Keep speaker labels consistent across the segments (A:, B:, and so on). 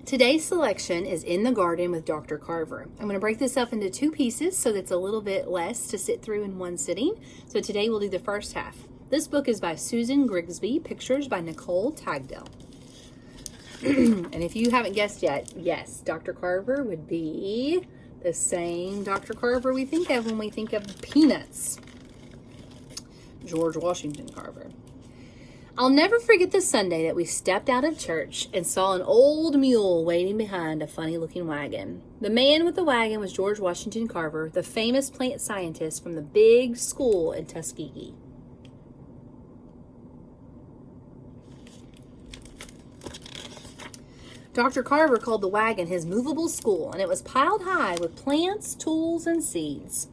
A: Today's selection is In the Garden with Dr. Carver. I'm going to break this up into two pieces so that's a little bit less to sit through in one sitting. So today we'll do the first half. This book is by Susan Grigsby, pictures by Nicole Tagdell. And if you haven't guessed yet, yes, Dr. Carver would be the same Dr. Carver we think of when we think of peanuts. George Washington Carver. I'll never forget the Sunday that we stepped out of church and saw an old mule waiting behind a funny-looking wagon. The man with the wagon was George Washington Carver, the famous plant scientist from the big school in Tuskegee. Dr. Carver called the wagon his movable school, and it was piled high with plants, tools, and seeds.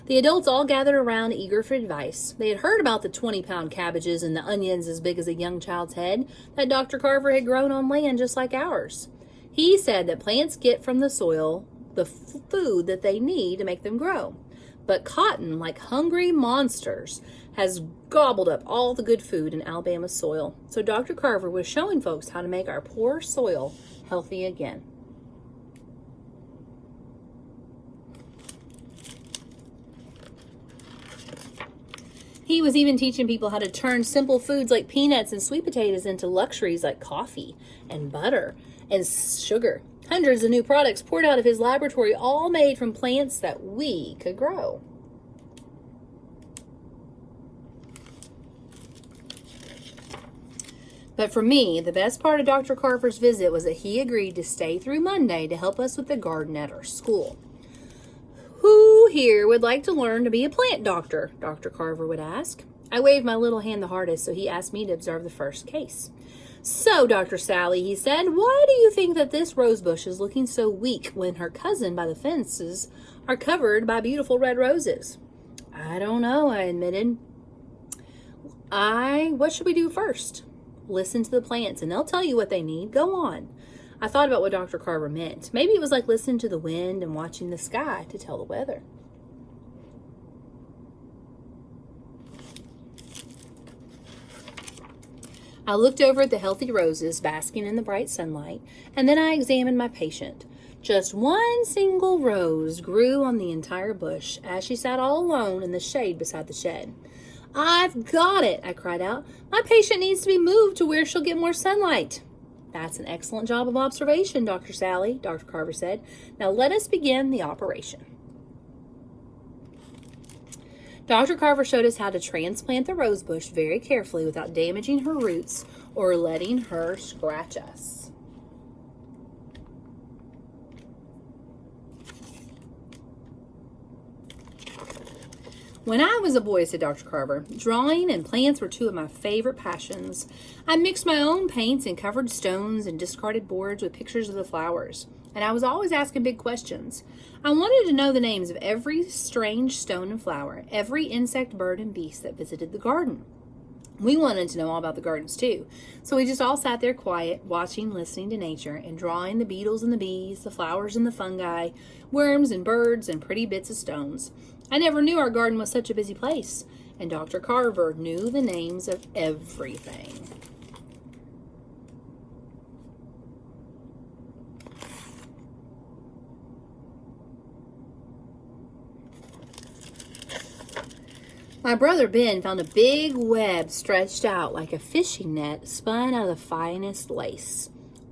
A: The adults all gathered around, eager for advice. They had heard about the 20-pound cabbages and the onions as big as a young child's head that Dr. Carver had grown on land just like ours. He said that plants get from the soil the food that they need to make them grow. But cotton, like hungry monsters, has gobbled up all the good food in Alabama's soil. So Dr. Carver was showing folks how to make our poor soil healthy again. He was even teaching people how to turn simple foods like peanuts and sweet potatoes into luxuries like coffee and butter and sugar. Hundreds of new products poured out of his laboratory, all made from plants that we could grow. But for me, the best part of Dr. Carver's visit was that he agreed to stay through Monday to help us with the garden at our school. Who here would like to learn to be a plant doctor? Dr. Carver would ask. I waved my little hand the hardest, so he asked me to observe the first case. So, Dr. Sally, he said, why do you think that this rose bush is looking so weak when her cousin by the fences are covered by beautiful red roses? I don't know, I admitted. What should we do first? Listen to the plants and they'll tell you what they need. Go on. I thought about what Dr. Carver meant. Maybe it was like listening to the wind and watching the sky to tell the weather. I looked over at the healthy roses basking in the bright sunlight, and then I examined my patient. Just one single rose grew on the entire bush as she sat all alone in the shade beside the shed. I've got it, I cried out. My patient needs to be moved to where she'll get more sunlight. That's an excellent job of observation, Dr. Sally, Dr. Carver said. Now let us begin the operation. Dr. Carver showed us how to transplant the rose bush very carefully without damaging her roots or letting her scratch us. When I was a boy, said Dr. Carver, drawing and plants were two of my favorite passions. I mixed my own paints and covered stones and discarded boards with pictures of the flowers. And I was always asking big questions. I wanted to know the names of every strange stone and flower, every insect, bird, and beast that visited the garden. We wanted to know all about the gardens too. So we just all sat there quiet, watching, listening to nature, and drawing the beetles and the bees, the flowers and the fungi, worms and birds, and pretty bits of stones. I never knew our garden was such a busy place, and Dr. Carver knew the names of everything. My brother Ben found a big web stretched out like a fishing net spun out of the finest lace.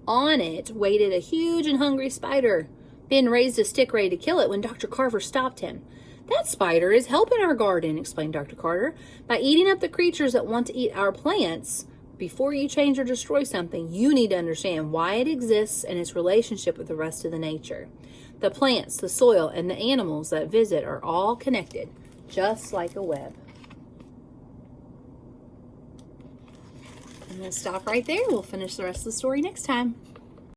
A: On it waited a huge and hungry spider. Ben raised a stick ready to kill it when Dr. Carver stopped him. That spider is helping our garden, explained Dr. Carter. By eating up the creatures that want to eat our plants, before you change or destroy something, you need to understand why it exists and its relationship with the rest of the nature. The plants, the soil, and the animals that visit are all connected, just like a web. I'm going to stop right there. We'll finish the rest of the story next time.